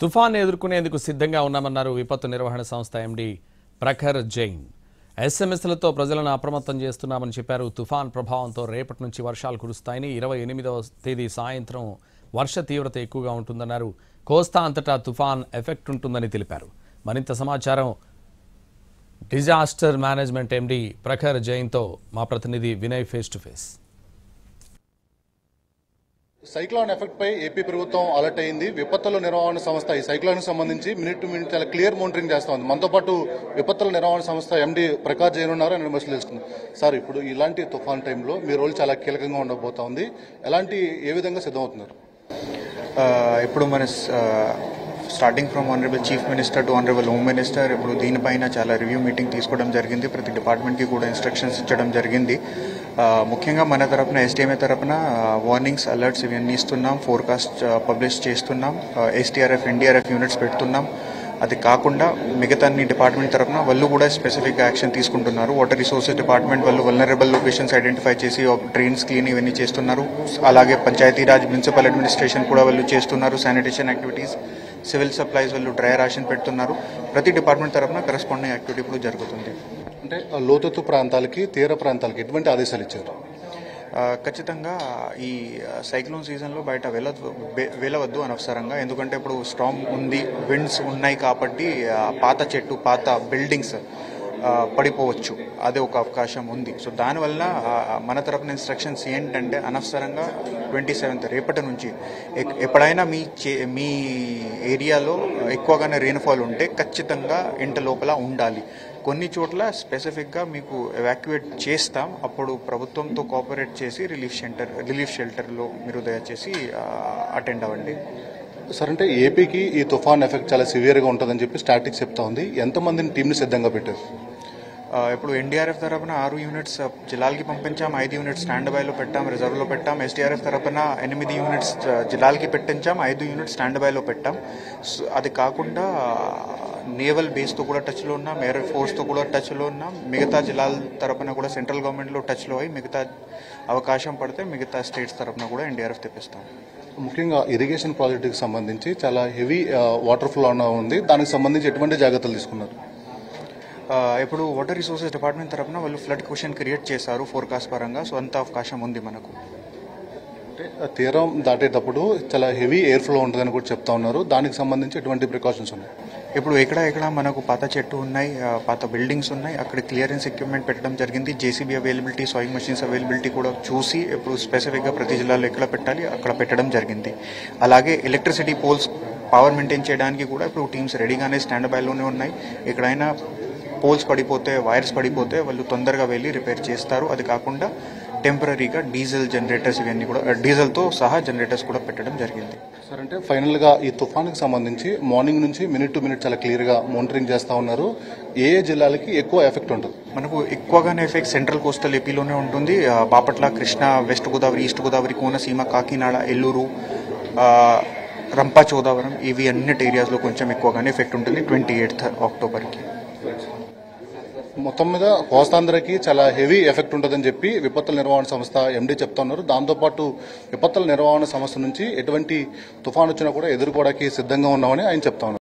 తుఫాన్ ఎదుర్కొనేందుకు సిద్ధంగా ఉన్నామన్నారు విపత్తు నిర్వహణ సంస్థ ఎండీ ప్రఖర్ జైన్. ఎస్ఎంఎస్లతో ప్రజలను అప్రమత్తం చేస్తున్నామని చెప్పారు. తుఫాన్ ప్రభావంతో రేపటి నుంచి వర్షాలు కురుస్తాయని, 28వ తేదీ సాయంత్రం వర్ష తీవ్రత ఎక్కువగా ఉంటుందన్నారు. కోస్తా అంతటా తుఫాన్ ఎఫెక్ట్ ఉంటుందని తెలిపారు. మరింత సమాచారం డిజాస్టర్ మేనేజ్మెంట్ ఎండీ ప్రఖర్ జైన్తో మా ప్రతినిధి Vinay face to face. Cyclone effect పై ఏపీ ప్రభుత్వం అలర్ట్ అయింది. విపత్తుల నిర్వహణ సంస్థ ఈ సైక్లోన్ కి సంబంధించి మినిట్ టు మినిట్ చాలా క్లియర్ మానిటరింగ్ చేస్తా ఉంది. మనతో పాటు విపత్తుల నిర్వహణ సంస్థ ఎండీ ప్రఖర్ జైన్ ఉన్నారు. ఆయన విమర్శలు తెలుసుకున్నారు. సార్, ఇప్పుడు ఇలాంటి తుఫాన్ టైంలో మీ రోల్ చాలా కీలకంగా ఉండబోతా ఉంది. ఏ విధంగా సిద్ధమవుతున్నారు? ఇప్పుడు మన starting from honourable chief minister to honourable home minister ఇప్పుడు దీనిపైన చాలా రివ్యూ మీటింగ్ తీసుకోవడం జరిగింది. ప్రతి డిపార్ట్మెంట్కి కూడా ఇన్స్ట్రక్షన్స్ ఇచ్చడం జరిగింది. ముఖ్యంగా మన తరపున ఎస్టీఎంఏ తరపున వార్నింగ్స్, అలర్ట్స్ ఇవన్నీ ఇస్తున్నాం. ఫోర్కాస్ట్ పబ్లిష్ చేస్తున్నాం. ఎస్టీఆర్ఎఫ్, ఎన్డీఆర్ఎఫ్ యూనిట్స్ పెడుతున్నాం. అది కాకుండా మిగతా అన్ని డిపార్ట్మెంట్ తరపున వాళ్ళు కూడా స్పెసిఫిక్ యాక్షన్ తీసుకుంటున్నారు. వాటర్ రిసోర్సెస్ డిపార్ట్మెంట్ వాళ్ళు వల్నరబుల్ లొకేషన్స్ ఐడెంటిఫై చేసి డ్రైన్స్ క్లీన్ ఇవన్నీ చేస్తున్నారు. అలాగే పంచాయతీరాజ్, మున్సిపల్ అడ్మినిస్ట్రేషన్ కూడా వాళ్ళు చేస్తున్నారు. శానిటేషన్ యాక్టివిటీస్, సివిల్ సప్లైస్ వాళ్ళు డ్రై రేషన్ పెడుతున్నారు. ప్రతి డిపార్ట్మెంట్ తరపున కరెస్పాండింగ్ యాక్టివిటీ ఇప్పుడు జరుగుతుంది. అంటే లోతట్టు ప్రాంతాలకి, తీర ప్రాంతాలకి ఎటువంటి ఆదేశాలు ఇచ్చారు? ఖచ్చితంగా ఈ సైక్లోన్ సీజన్లో బయట వెళ్ళవద్దు అనవసరంగా. ఎందుకంటే ఇప్పుడు స్టార్మ్ ఉంది, విండ్స్ ఉన్నాయి కాబట్టి పాత చెట్టు, పాత బిల్డింగ్స్ పడిపోవచ్చు. అదే ఒక అవకాశం ఉంది. సో దానివల్ల మన తరపున ఇన్స్ట్రక్షన్స్ ఏంటంటే అనవసరంగా 27th రేపటి నుంచి ఎప్పుడైనా మీ ఏరియాలో ఎక్కువగానే రెయిన్ఫాల్ ఉంటే ఖచ్చితంగా ఇంటి లోపల ఉండాలి. కొన్ని చోట్ల స్పెసిఫిక్గా మీకు ఎవాక్యుయేట్ చేస్తాం. అప్పుడు ప్రభుత్వంతో కోఆపరేట్ చేసి రిలీఫ్ షెల్టర్లో మీరు దయచేసి అటెండ్ అవ్వండి. సార్, అంటే ఏపీకి ఈ తుఫాన్ ఎఫెక్ట్ చాలా సివియర్గా ఉంటుందని చెప్పి స్టాటిక్స్ చెప్తా ఉంది. ఎంతమందిని టీంని సిద్ధంగా పెట్టారు? ఇప్పుడు ఎన్డీఆర్ఎఫ్ తరపున 6 యూనిట్స్ జిల్లాలకి పంపించాం. 5 యూనిట్స్ స్టాండ్ బైలో పెట్టాం, రిజర్వ్లో పెట్టాం. ఎస్టీఆర్ఎఫ్ తరపున 8 యూనిట్స్ జిల్లాలకి పెట్టించాం, 5 యూనిట్స్ స్టాండ్ బైలో పెట్టాం. అది కాకుండా నేవల్ బేస్తో కూడా టచ్లో ఉన్నాం, ఎయిర్ ఫోర్స్తో కూడా టచ్లో ఉన్నాం. మిగతా జిల్లాల తరపున కూడా సెంట్రల్ గవర్నమెంట్లో టచ్లో అయ్యి మిగతా అవకాశం పడితే మిగతా స్టేట్స్ తరపున కూడా ఎన్డీఆర్ఎఫ్ తెప్పిస్తాం. ముఖ్యంగా ఇరిగేషన్ ప్రాజెక్టుకి సంబంధించి చాలా హెవీ వాటర్ ఫ్లో ఉంది. దానికి సంబంధించి ఎటువంటి జాగ్రత్తలు తీసుకున్నారు? ఇప్పుడు వాటర్ రిసోర్సెస్ డిపార్ట్మెంట్ తరపున వాళ్ళు ఫ్లడ్ క్వశ్చన్ క్రియేట్ చేశారు ఫోర్కాస్ట్ పరంగా. సో అంత అవకాశం ఉంది మనకు. అంటే తీరం దాటేటప్పుడు చాలా హెవీ ఎయిర్ ఫ్లో ఉంటుందని కూడా చెప్తా ఉన్నారు. దానికి సంబంధించి ఎటువంటి ప్రికాషన్స్ ఉన్నాయి? ఇప్పుడు ఎక్కడ మనకు పాత చెట్టు ఉన్నాయి, పాత బిల్డింగ్స్ ఉన్నాయి. అక్కడ క్లియరెన్స్ ఎక్విప్మెంట్ పెట్టడం జరిగింది. JCB availability, saying machines availability కూడా చూసి ఇప్పుడు స్పెసిఫిక్గా ప్రతి జిల్లాలో ఎక్కడ పెట్టాలి అక్కడ పెట్టడం జరిగింది. అలాగే ఎలక్ట్రిసిటీ పోల్స్ పవర్ మెయింటైన్ చేయడానికి కూడా ఇప్పుడు టీమ్స్ రెడీగానే స్టాండ్ బైలోనే ఉన్నాయి. ఎక్కడైనా పోల్స్ పడిపోతే, వైర్స్ పడిపోతే వాళ్ళు తొందరగా వెళ్ళి రిపేర్ చేస్తారు. అది కాకుండా టెంపరీగా డీజిల్ జనరేటర్స్ ఇవన్నీ కూడా డీజిల్తో సహా జనరేటర్స్ కూడా పెట్టడం జరిగింది. సార్, అంటే ఫైనల్గా ఈ తుఫాన్కి సంబంధించి మార్నింగ్ నుంచి మినిట్ టు మినిట్ చాలా క్లియర్గా మానిటరింగ్ చేస్తూ ఉన్నారు. ఏ జిల్లాలకి ఎక్కువ ఎఫెక్ట్ ఉంటుంది? మనకు ఎక్కువగానే ఎఫెక్ట్ సెంట్రల్ కోస్టల్ ఏపీలోనే ఉంటుంది. బాపట్ల, కృష్ణా, వెస్ట్ గోదావరి, ఈస్ట్ గోదావరి, కోనసీమ, కాకినాడ, ఏలూరు, రంపచోడవరం ఇవి అన్నిటి ఏరియాస్లో కొంచెం ఎక్కువగానే ఎఫెక్ట్ ఉంటుంది 28th అక్టోబర్కి. మొత్తం మీద కోస్తాంధ్రకి చాలా హెవీ ఎఫెక్ట్ ఉంటుందని చెప్పి విపత్తుల నిర్వహణ సంస్థ ఎండీ చెప్తా ఉన్నారు. దాంతోపాటు విపత్తుల నిర్వహణ సంస్థ నుంచి ఎటువంటి తుఫాన్ వచ్చినా కూడా ఎదుర్కోవడానికి సిద్ధంగా ఉన్నామని ఆయన చెప్తా ఉన్నారు.